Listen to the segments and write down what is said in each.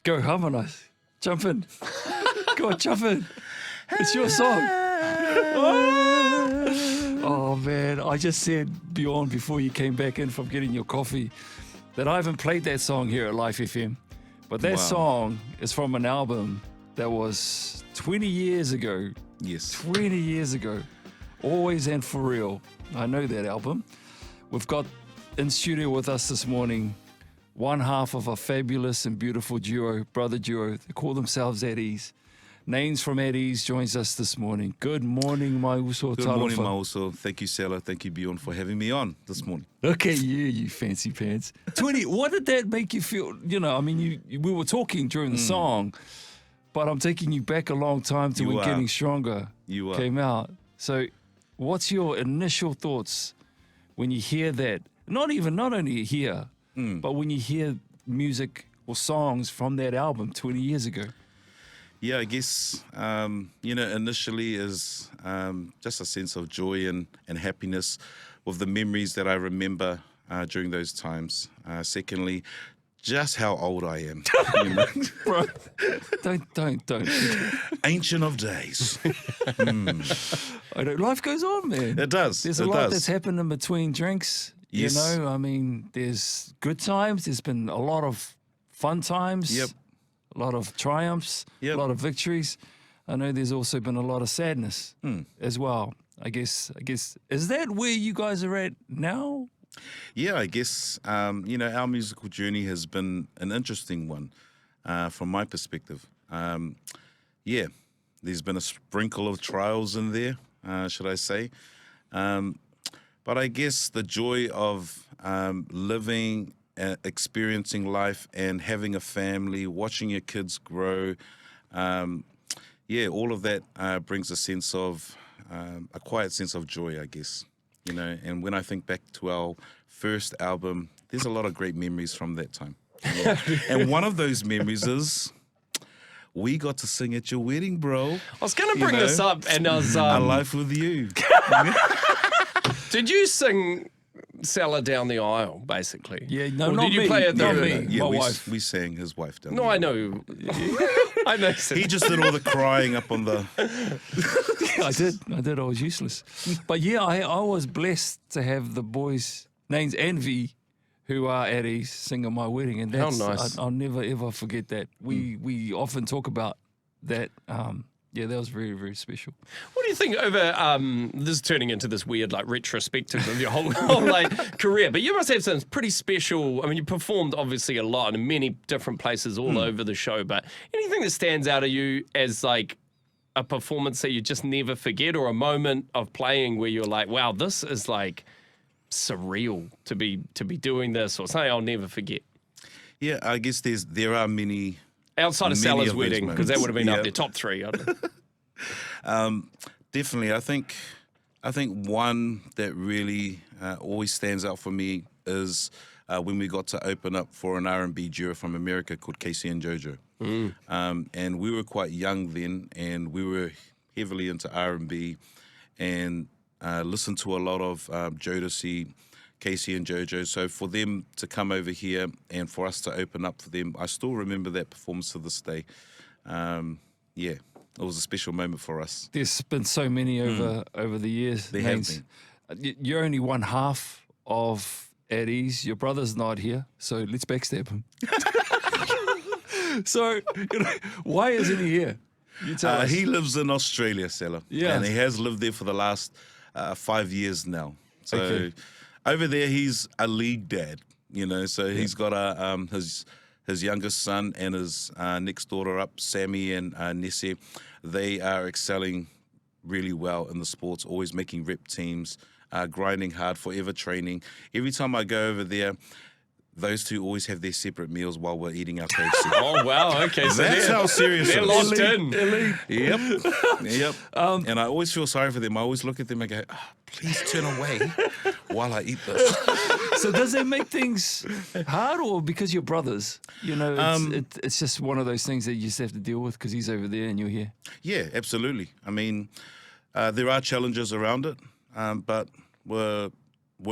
Go harmonise. Jump in. Go on, jump in. It's your song. Oh, man. I just said, Bjorn, before you came back in from getting your coffee, that I haven't played that song here at Life FM. But that song is from an album that was 20 years ago. Yes. 20 years ago. Always and For Real. I know that album. We've got in studio with us this morning one half of a fabulous and beautiful duo, brother duo. They call themselves Adeaze. Names from Adeaze joins us this morning. Good morning, Mauso. Good morning, Mauso. Thank you, Sela. Thank you, Bjorn, for having me on this morning. Look at you, you fancy pants. 20, what did that make you feel? You know, I mean, we were talking during the song, but I'm taking you back a long time to when Getting Stronger came out. So what's your initial thoughts when you hear that? Not only hear, but when you hear music or songs from that album 20 years ago. Yeah, I guess, initially is just a sense of joy and happiness with the memories that I remember during those times. Secondly, just how old I am. You know? Bro, don't. Ancient of days. I know, life goes on, man. It does. There's a lot that's happened in between drinks. Yes. You know, I mean, there's good times. There's been a lot of fun times. Yep. A lot of triumphs, a lot of victories. I know there's also been a lot of sadness as well. I guess, is that where you guys are at now? Yeah, I guess, our musical journey has been an interesting one from my perspective. There's been a sprinkle of trials in there, should I say. But I guess the joy of living, experiencing life and having a family, watching your kids grow, all of that brings a sense of, a quiet sense of joy, I guess. You know, and when I think back to our first album, there's a lot of great memories from that time. Yeah. And one of those memories is we got to sing at your wedding, bro. I was going to bring this up, and I was... A Life With You. Did you sing Sela down the aisle, basically? Yeah, no, or not did you me. play it Not the me. Yeah, My wife. we sang his wife down No, the I aisle. know. I know. He just did all the crying up on the... I did. I was useless. But yeah, I was blessed to have the boys, Names and V, who are at Adeaze, sing at my wedding. And that's, How nice. I'll never, ever forget that. We often talk about that. Yeah, that was very, very special. What do you think over this is turning into this weird like retrospective of your whole like career? But you must have some pretty special. I mean, you performed obviously a lot in many different places all over the show. But anything that stands out of you as like a performance that you just never forget, or a moment of playing where you're like, wow, this is like surreal to be doing this, or something I'll never forget. Yeah, I guess there are many... Outside of Many Sala's of those wedding, because that would have been up moments. there, top three. I don't know. Definitely. I think one that really always stands out for me is when we got to open up for an R&B duo from America called Casey and JoJo. And we were quite young then, and we were heavily into R&B and listened to a lot of Jodeci, Casey and JoJo. So for them to come over here and for us to open up for them, I still remember that performance to this day. It was a special moment for us. There's been so many over the years. There have been. You're only one half of Adeaze. Your brother's not here, so let's backstab him. So, why isn't he here? You tell us. He lives in Australia, Sela. Yeah. And he has lived there for the last 5 years now. So over there, he's a lead dad, so he's got his youngest son and his next daughter up, Sammy and Nessie. They are excelling really well in the sports, always making rep teams, grinding hard, forever training. Every time I go over there, those two always have their separate meals while we're eating our KFC. Oh, wow. Okay. So That's how serious it they're is. locked in. Yep. And I always feel sorry for them. I always look at them and go, please turn away while I eat this. So does that make things hard, or because you're brothers? It's just one of those things that you just have to deal with because he's over there and you're here. Yeah, absolutely. I mean, there are challenges around it, but we're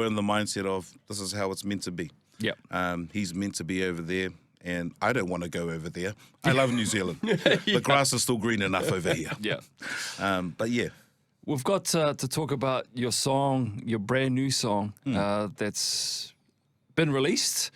in the mindset of this is how it's meant to be. Yeah. He's meant to be over there, and I don't want to go over there. I love New Zealand. The grass is still green enough over here. Yeah. But yeah. We've got to talk about your song, your brand new song that's been released.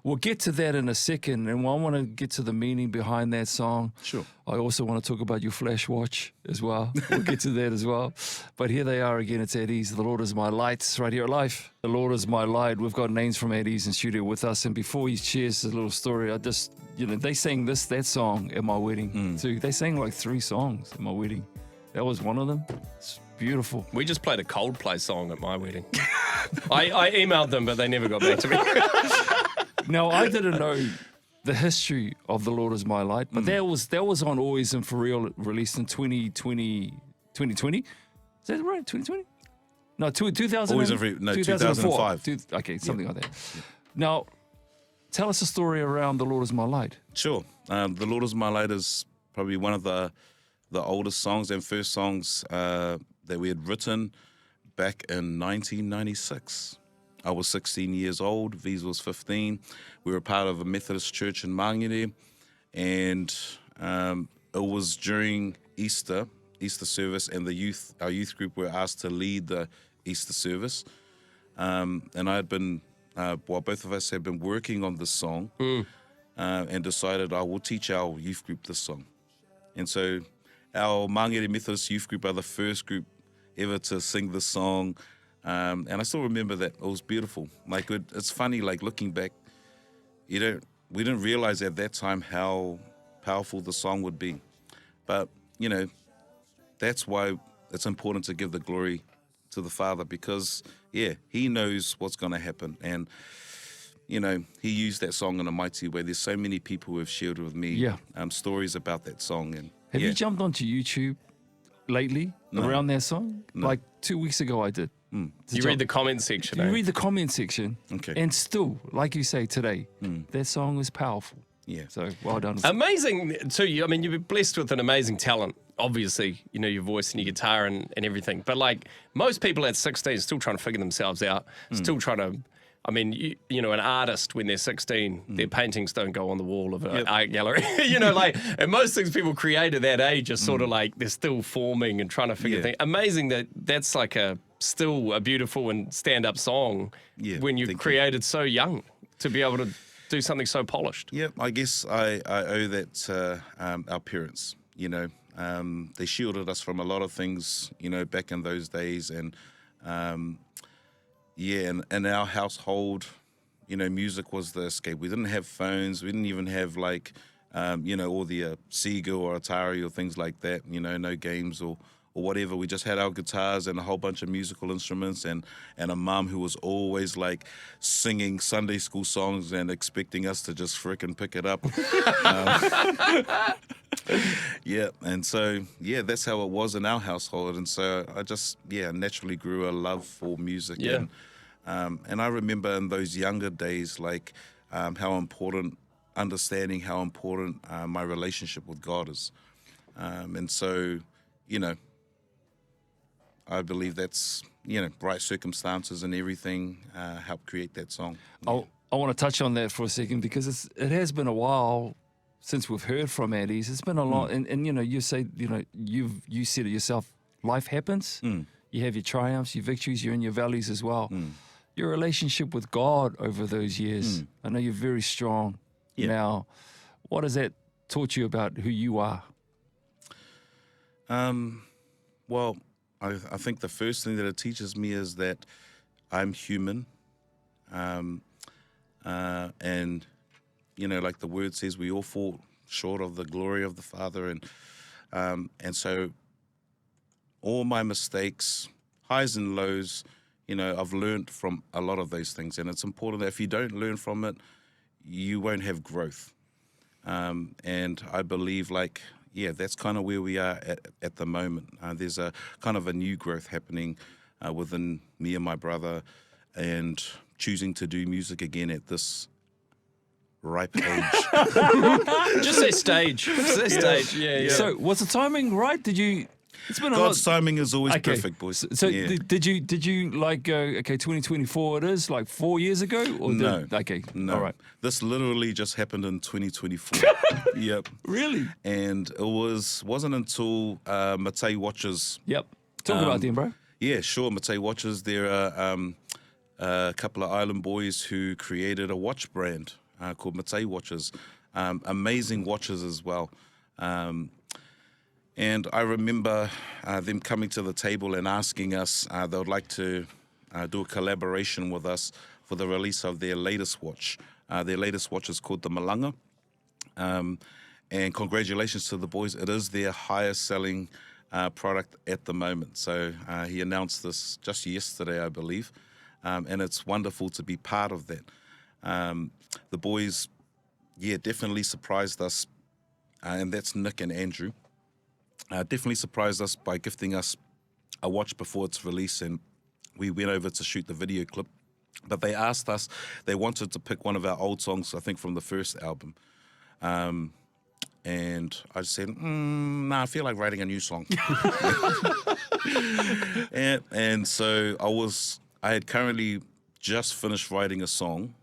We'll get to that in a second, and I want to get to the meaning behind that song. Sure. I also want to talk about your flash watch as well. We'll get to that as well. But here they are again. It's Adeaze. The Lord is my light. Right here at Life. The Lord is my light. We've got names from Adeaze in studio with us. And before he shares his little story, I just, they sang that song at my wedding too. They sang like 3 songs at my wedding. That was one of them. It's beautiful. We just played a Coldplay song at my wedding. I emailed them, but they never got back to me. Now, I didn't know the history of The Lord is My Light, but that was on Always and For Real, released in 2020. Is that right? 2020? No, 2000. Always and For Real, no, 2005. Okay, something like that. Yeah. Now, tell us a story around The Lord is My Light. Sure. The Lord is My Light is probably one of the oldest songs and first songs that we had written back in 1996. I was 16 years old, V's was 15. We were part of a Methodist church in Mangere, and it was during Easter service, and our youth group were asked to lead the Easter service. And I had been, both of us had been working on this song and decided I will teach our youth group this song. And so our Mangere Methodist youth group are the first group ever to sing this song. And I still remember that. It was beautiful. Like, it's funny, like, looking back, we didn't realize at that time how powerful the song would be. But, that's why it's important to give the glory to the Father, because, he knows what's going to happen. And, he used that song in a mighty way. There's so many people who have shared with me stories about that song. And have you jumped onto YouTube lately around that song? No. Like 2 weeks ago I did. You read the comment section. You read the comment section, okay. And still, like you say today, that song is powerful. Yeah. So well done. Amazing too. I mean, you've been blessed with an amazing talent. Obviously, your voice and your guitar and everything. But like most people at 16 are still trying to figure themselves out, still trying to. I mean, an artist when they're 16, their paintings don't go on the wall of an art gallery. And most things people create at that age are sort of like they're still forming and trying to figure things. Amazing that that's like still a beautiful and stand-up song when you created so young to be able to do something so polished. Yeah, I guess I owe that to our parents. They shielded us from a lot of things, back in those days, and. And in our household, music was the escape. We didn't have phones. We didn't even have all the Sega or Atari or things like that, no games or whatever. We just had our guitars and a whole bunch of musical instruments and a mum who was always like singing Sunday school songs and expecting us to just frickin' pick it up. And so, that's how it was in our household. And so I just, naturally grew a love for music. Yeah. And I remember in those younger days, like understanding how important my relationship with God is. And so, I believe that's, right circumstances and everything helped create that song. I want to touch on that for a second, because it has been a while since we've heard from Adeaze. It's been a lot, and you say, you said it yourself, life happens. You have your triumphs, your victories, you're in your valleys as well. Your relationship with God over those years, I know you're very strong now. What has that taught you about who you are? Well, I think the first thing that it teaches me is that I'm human. And, like the word says, we all fall short of the glory of the Father. And so all my mistakes, highs and lows, I've learned from a lot of those things. And it's important that if you don't learn from it, you won't have growth. And I believe that's kind of where we are at the moment. There's a kind of a new growth happening within me and my brother, and choosing to do music again at this ripe age. Just say stage. Say stage. Yeah. So was the timing right? Did you It's been God's timing is always perfect, boys. So did you like go, okay, 2024 it is, like 4 years ago? Or No. All right. This literally just happened in 2024. Yep. Really? And it wasn't until Matei Watches. Yep. Talk about them, bro. Yeah, sure. Matei Watches, they're a couple of island boys who created a watch brand called Matei Watches. Amazing watches as well. And I remember them coming to the table and asking us they would like to do a collaboration with us for the release of their latest watch. Their latest watch is called the Malanga. And congratulations to the boys. It is their highest selling product at the moment. So he announced this just yesterday, I believe. And it's wonderful to be part of that. The boys, definitely surprised us. And that's Nick and Andrew. Definitely surprised us by gifting us a watch before its release, and we went over to shoot the video clip. But they asked us, they wanted to pick one of our old songs, I think from the first album. And I said, I feel like writing a new song. and so I had currently just finished writing a song,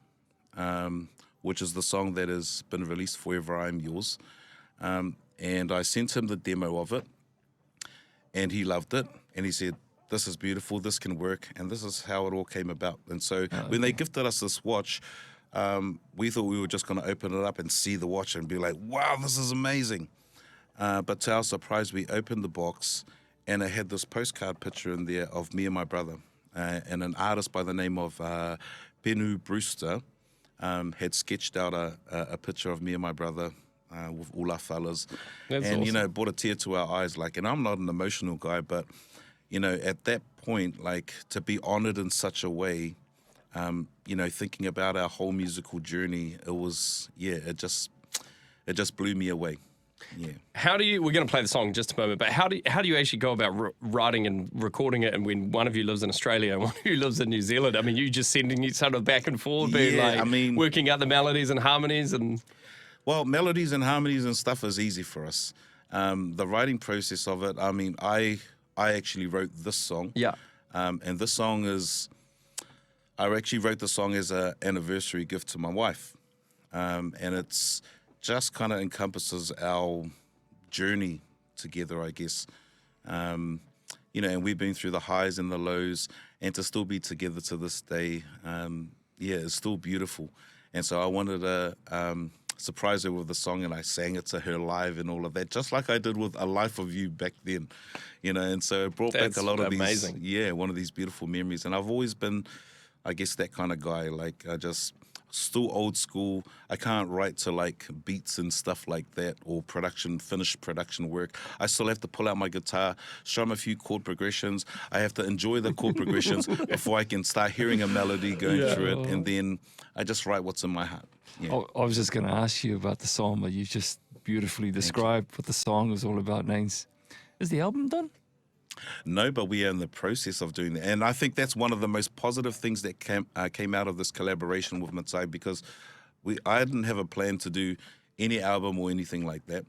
which is the song that has been released, Forever I Am Yours. And I sent him the demo of it, and he loved it. And he said, this is beautiful, this can work, and this is how it all came about. And so when they gifted us this watch, we thought we were just going to open it up and see the watch and be like, wow, this is amazing. But to our surprise, we opened the box, and it had this postcard picture in there of me and my brother. And an artist by the name of Penu Brewster had sketched out a picture of me and my brother with all our fellas. That's and, awesome. Brought a tear to our eyes. And I'm not an emotional guy, but, at that point, to be honored in such a way, thinking about our whole musical journey, it was, it just blew me away. Yeah. How do you? We're going to play the song in just a moment, but how do you actually go about writing and recording it? And when one of you lives in Australia and one of you lives in New Zealand, I mean, you just sending each other back and forth, working out the melodies and harmonies and. Well, melodies and harmonies and stuff is easy for us. The writing process of it, I mean, I actually wrote this song. Yeah. And this song I actually wrote the song as an anniversary gift to my wife. And it's just kind of encompasses our journey together, I guess. And we've been through the highs and the lows, and to still be together to this day, it's still beautiful. And so I wanted to surprise her with the song, and I sang it to her live and all of that, just like I did with A Life of You back then, and so it brought back a lot of amazing. one of these beautiful memories. And I've always been, I guess, that kind of guy, I just still old school. I can't write to beats and stuff like that, or finished production work. I still have to pull out my guitar, strum a few chord progressions. I have to enjoy the chord progressions before I can start hearing a melody going through it, and then I just write what's in my heart. Yeah. I was just going to ask you about the song, but you just beautifully described what the song was all about, Names. Is the album done? No, but we are in the process of doing that. And I think that's one of the most positive things that came out of this collaboration with Matei, because I didn't have a plan to do any album or anything like that.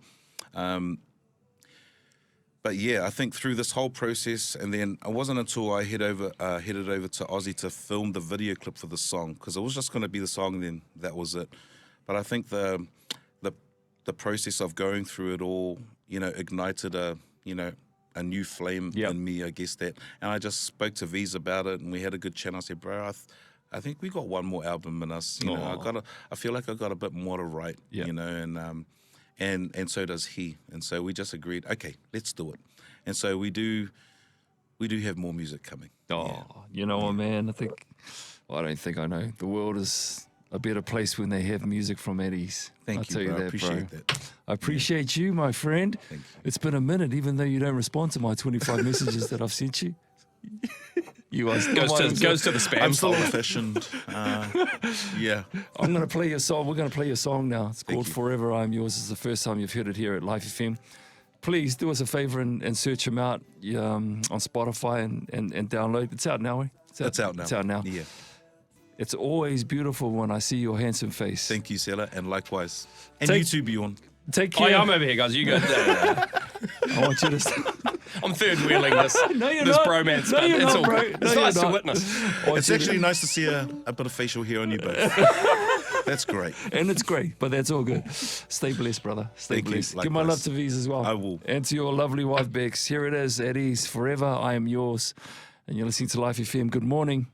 But I think through this whole process, and then it wasn't until I headed over to Aussie to film the video clip for the song, because it was just going to be the song, and then that was it. But I think the process of going through it all, ignited a new flame in me, I guess that. And I just spoke to V's about it, and we had a good chat. I said, bro, I think we got one more album in us. I feel like I got a bit more to write, and so does he. And so we just agreed, okay, let's do it. And so we do have more music coming. What, man? I don't think I know. The world is a better place when they have music from Adeaze. Thank you, bro. I appreciate that. I appreciate you, my friend. Thank you. It's been a minute, even though you don't respond to my 25 messages that I've sent you. You are goes to the spam. I'm still old-fashioned. I'm going to play your song. We're going to play your song now. It's called Forever I Am Yours. It's the first time you've heard it here at Life FM. Please do us a favor and search him out on Spotify and download. It's out now, eh? It's out now. It's out now. Yeah. It's always beautiful when I see your handsome face. Thank you, Sela, and likewise. And you too, Bjorn. Take care. Oh, yeah, I'm over here, guys. You go. I want you to... I'm third wheeling this No, you're this not. bromance. No, but you're it's not, all bro. good. No, It's you're nice to not. witness. It's actually nice to see a bit of facial hair on you both. That's great. And it's great, but that's all good. Stay blessed, brother. Stay Thank you. blessed. Give my Likewise. love to V's as well. I will. And to your lovely wife, Bex. Here it is, Adeaze. Forever I am yours. And you're listening to Life FM. Good morning.